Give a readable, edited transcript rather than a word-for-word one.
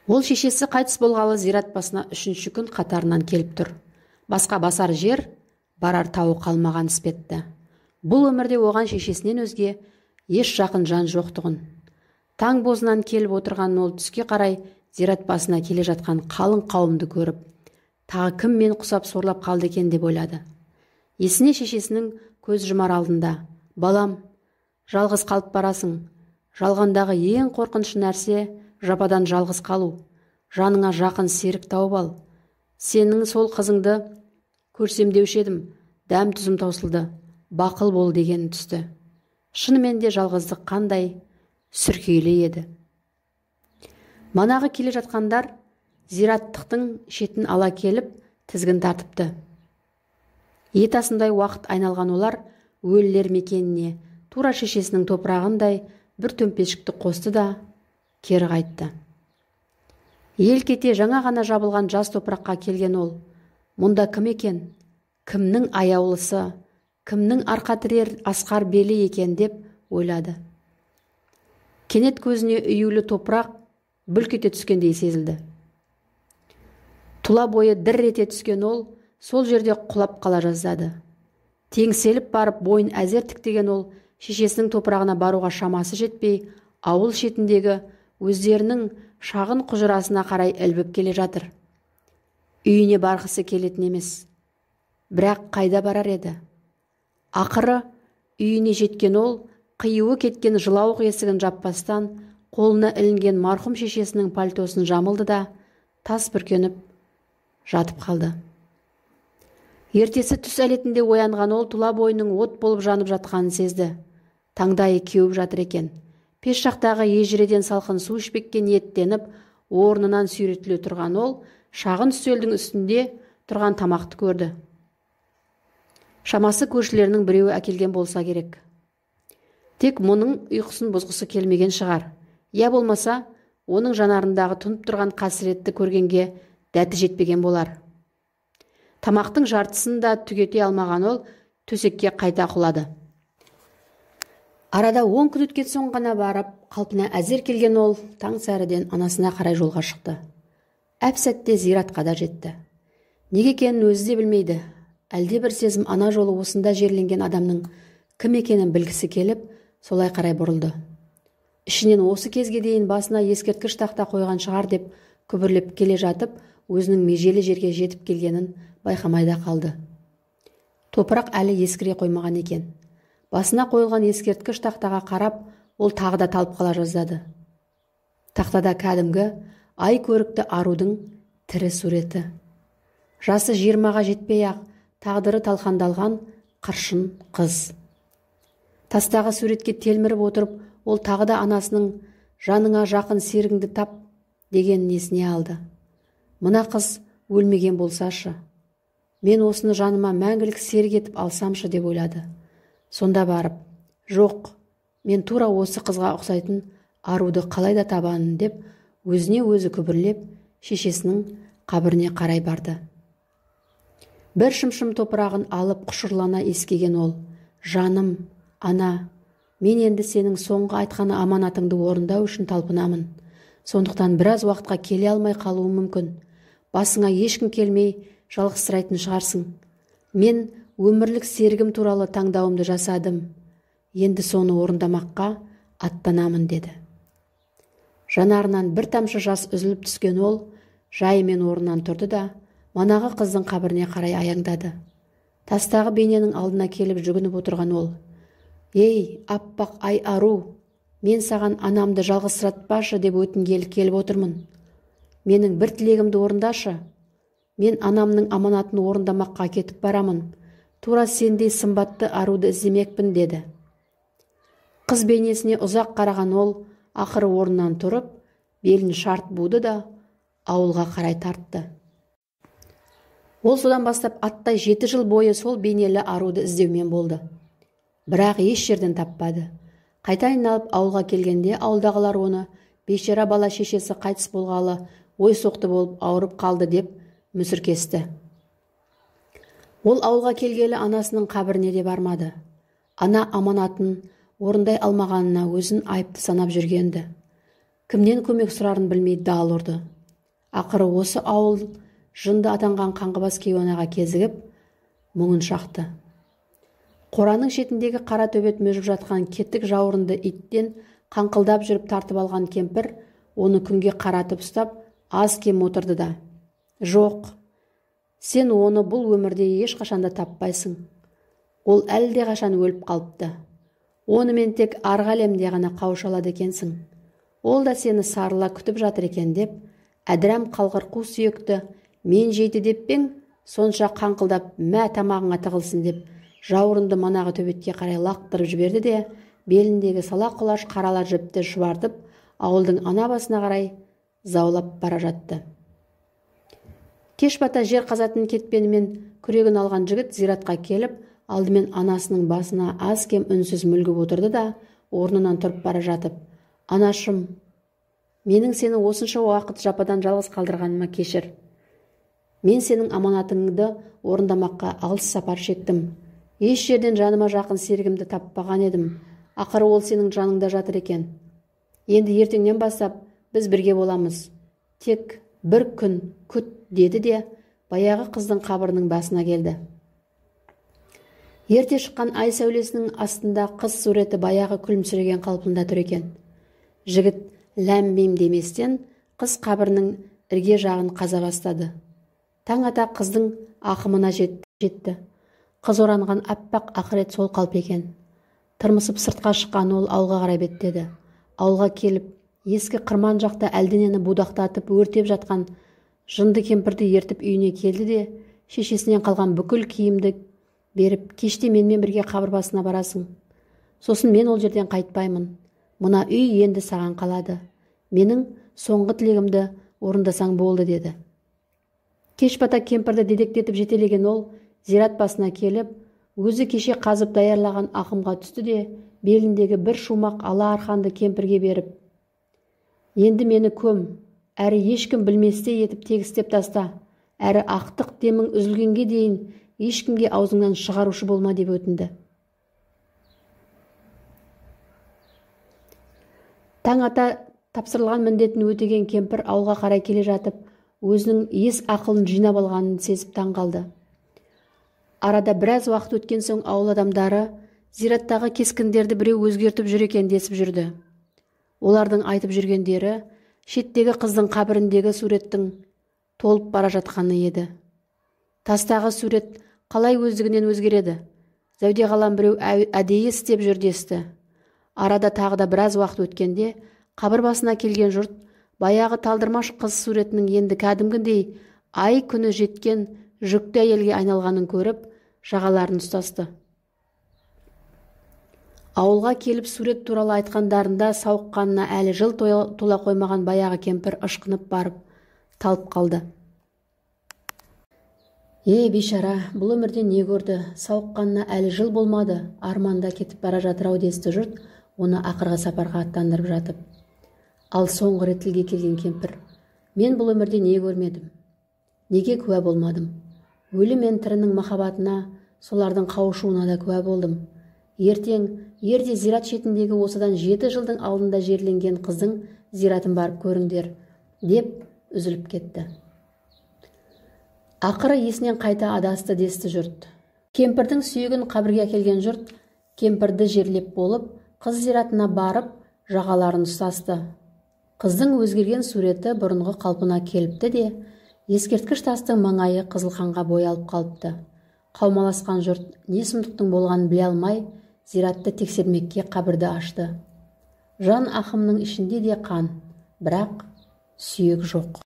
Ол шешесі қайтыс болғалы зират басына 3-ші күн қатарынан келіп тұр. Басқа басар жер, барар тауы қалмаған іспетті. Бұл өмірде оған шешесінен өзге еш жақын жан жоқтығын. Таң бозынан келіп отырған ол түске қарай зират басына келе жатқан қалың қауымды көріп, тағы кіммен құсап сорлап қалды екен деп ойлады. Есіне шешесінің көз жұмар алдында: «Балам, жалғыз қалып барасың. Жалғандағы ең қорқынышты нәрсе жападан жалғыз қалу. Жаныңа жақын серік тауып ал. Сенің сол қызыңды көрсем деуші едім, дәм тұзым таусылды, бақыл бол» деген түсті. Шынымен де жалғыздық қандай сүркейлі еді. Манағы келе жатқандар зираттықтың шетін ала келіп тізгін тартыпты. Ет асындай уақыт айналған олар өлілер мекеніне тура шешесінің топырағындай бір төмпешікті қосты да кері қайтты. Ел кете жаңа ғана жабылған жас топыраққа келген ол, мұнда кім екен, кімнің аяулысы, кімнің арқа тірер асқар белі екен деп ойлады. Кенет көзіне үюлі топырақ бүлк ете түскендей сезілді. Тұла бойы дір ете түскен ол сол жерде құлап қала жаздады. Теңселіп барып бойын әзер тіктеген ол шешесінің топырағына баруға шамасы жетпей, ауыл шетіндегі өздерінің шағын құжырасына қарай ілбіп келе жатыр. Үйіне барғысы келетін емес, бірақ қайда барар еді? Ақыры үйіне жеткен ол қиюы кеткен жылауық есігін жаппастан қолына ілінген марқұм шешесінің пальтосын жамылды да тас бүркеніп жатып қалды. Ертесі түс әлетінде оянған ол тұла бойының от болып жанып жатқанын сезді. Таңдайы кеуіп жатыр екен. Пеш жақтағы ежіреден салқын су ішпекке ниеттеніп, орнынан сүйретіле тұрған ол шағын үстелдің үстінде тұрған тамақты көрді. Шамасы көршілерінің біреуі әкелген болса керек. Тек мұның ұйқысын бұзғысы келмеген шығар. Я болмаса, оның жанарындағы тұнып тұрған қасіретті көргенге дәті жетпеген болар. Тамақтың жартысын да түгете алмаған ол төсекке қайта құлады. Арада 10 күн өткен соң ғана барып, қалпына әзер келген ол таң сәріден анасына қарай жолға шықты. Әп сәтте зиратқа да жетті. Неге екенін өзі де білмейді. Әлде бір сезім ана жолы осында жерленген адамның кім екенін білгісі келіп, солай қарай бұрылды. Ішінен осы кезге дейін басына ескерткіш тақта қойған шығар деп күбірлеп келе жатып, өзінің межелі жерге жетіп келгенін байқамайда қалды. Топырақ әлі ескіре қоймаған екен. Басына қойылған ескерткіш тақтаға қарап, ол тағы да талып қала жаздады. Тақтада кәдімгі ай көрікті арудың тірі суреті. Жасы 20-ға жетпей-ақ тағдыры талқандалған қыршын қыз. Тастағы суретке телміріп отырып, ол тағы да анасының «жаныңа жақын серігіңді тап» деген несіне алды. Мына қыз өлмеген болсашы, мен осыны жаныма мәңгілік серік етіп алсамшы деп ойлады. Сонда барып, жоқ, мен тура осы қызға ұқсайтын аруды қалай да табанын деп, өзіне өзі күбірлеп, шешесінің қабіріне қарай барды. Бір шымшым топырағын алып құшырлана ескеген ол: «Жаным, ана, мен енді сенің соңғы айтқаны аманатыңды орындау үшін талпынамын. Сондықтан біраз уақытқа келе алмай қалуым мүмкін. Басыңа ешкім келмей жалғызсырайтын шығарсың. Мен өмірлік серігім туралы таңдауымды жасадым. Енді соны орындамаққа аттанамын» деді. Жанарынан бір тамшы жас үзіліп түскен ол жайымен орнынан тұрды да манағы қыздың қабіріне қарай аяңдады. Тастағы бейненің алдына келіп жүгініп отырған ол: «Ей, аппақ ай ару, мен саған анамды жалғызсыратпашы деп өтінгелі келіп отырмын. Менің бір тілегімді орындашы. Мен анамның аманатын орындамаққа кетіп барамын. Тура сендей сымбатты аруды іздемекпін» деді. Қыз бейнесіне ұзақ қараған ол ақыры орнынан тұрып, белін шарт буды да ауылға қарай тартты. Ол содан бастап аттай 7 жыл бойы сол бейнелі аруды іздеумен болды. Бірақ еш жерден таппады. Қайта айналып ауылға келгенде ауылдағылар оны бейшара бала шешесі қайтыс болғалы ой соқты болып ауырып қалды деп мүсіркесті. Ол ауылға келгелі анасының қабіріне де бармады. Ана аманатын орындай алмағанына өзін айыпты санап жүргенді. Кімнен көмек сұрарын білмей дал ұрды. Ақыры осы ауыл жынды атанған қаңғыбас кейуанаға кезігіп, мұңын шақты. Қораның шетіндегі қара төбет мүжіп жатқан кеттік жауырынды иттен қаңқылдап жүріп тартып алған кемпір оны күнге қаратып ұстап, аз кем отырды да: «Жоқ, сен оны бұл өмірде ешқашанда таппайсың. Ол әлде қашан өліп қалыпты. Онымен тек арғы әлемде ғана қауыша алады екенсің. Ол да сені сарыла күтіп жатыр екен» деп, әдірәм қалғыр қу сүйекті «мен жейді» деп пең, сонша қаңқылдап «мә тамағыңа тығылсын» деп жауырынды манағы төбетке қарай лақтырып жіберді де, беліндегі сала құлаш қарала жіпті шұбартып, ауылдың ана басына қарай заулап бара жатты. Кеш бата жер қазатын кетпенімен күрегін алған жігіт зиратқа келіп, алдымен анасының басына аз кем үнсіз мүлгіп отырды да, орнынан тұрып бара жатып: «Анашым, менің сені осынша уақыт жападан жалғыз қалдырғаныма кешір. Мен сенің аманатыңды орындамаққа алыс сапар шектім. Еш жерден жаныма жақын серігімді таппаған едім. Ақыры ол сенің жаныңда жатыр екен. Енді ертеңнен бастап біз бірге боламыз. Тек бір күн күт» деді де, баяғы қыздың қабірінің басына келді. Ерте шыққан ай сәулесінің астында қыз суреті баяғы күлімсіреген қалпында тұр екен. Жігіт ләм-мим деместен қыз қабірінің ірге жағын қаза бастады. Таң ата қыздың ақымына жетті. Қыз оранған аппақ ақырет сол қалп екен. Тырмысып сыртқа шыққан ол ауылға қарай беттеді. Ауылға келіп, ескі қырман жақта әлденені будақтатып өртеп жатқан жынды кемпірді ертіп үйіне келді де, шешесінен қалған бүкіл киімді беріп: «Кеште менімен бірге қабір басына барасың. Сосын мен ол жерден қайтпаймын. Мына үй енді саған қалады. Менің соңғы тілегімді орындасаң болды» деді. Кеш бата кемпірді дедектетіп жетелеген ол зират басына келіп, өзі кеше қазып даярлаған ақымға түсті де, беліндегі бір шумақ ала арқанды кемпірге беріп: «Енді мені көм, әрі ешкім білместей етіп тегістеп таста, әрі ақтық демің үзілгенге дейін ешкімге аузыңнан шығарушы болма» деп өтінді. Таң ата тапсырылған міндетін өтеген кемпір ауылға қарай келе жатып, өзінің ес ақылын жинап алғанын сезіп таң қалды. Арада біраз уақыт өткен соң ауыл адамдары зираттағы кескіндерді біреу өзгертіп жүр екен десіп жүрді. Олардың айтып жүргендері шеттегі қыздың қабіріндегі суреттің толып бара жатқаны еді. Тастағы сурет қалай өздігінен өзгереді? Зәуде қалам біреу әдейі істеп жүр десті. Арада тағы да біраз уақыт өткенде қабір басына келген жұрт баяғы талдырмаш қыз суретінің енді кәдімгідей ай күні жеткен жүкті әйелге айналғанын көріп, жағаларын ұстасты. Ауылға келіп сурет туралы айтқандарында сауыққанына әлі жыл тола қоймаған баяғы кемпір ышқынып барып талып қалды. Бейшара, бұл өмірде не көрді? Сауыққанына әлі жыл болмады, арманда кетіп бара жатыр-ау» десті жұрт, оны ақырғы сапарға аттандырып жатып. Ал соңғы рет тілге келген кемпір: «Мен бұл өмірде не көрмедім? Неге куә болмадым? Өлі мен тірінің махаббатына, солардың қауышуына да куә болдым. Ертең ерте зират шетіндегі осыдан 7 жылдың алдында жерленген қыздың зиратын барып көріңдер» деп үзіліп кетті. Ақыры есінен қайта адасты десті жұрт. Кемпірдің сүйегін қабірге әкелген жұрт кемпірді жерлеп болып, қыз зиратына барып жағаларын ұстасты. Қыздың өзгерген суреті бұрынғы қалпына келіпті де, ескерткіш тастың маңайы қызылқанға боялып қалыпты. Қаумаласқан жұрт не сұмдықтың болғанын біле алмай, зиратты тексермекке қабірді ашты. Жан ақымның ішінде де қан, бірақ сүйек жоқ.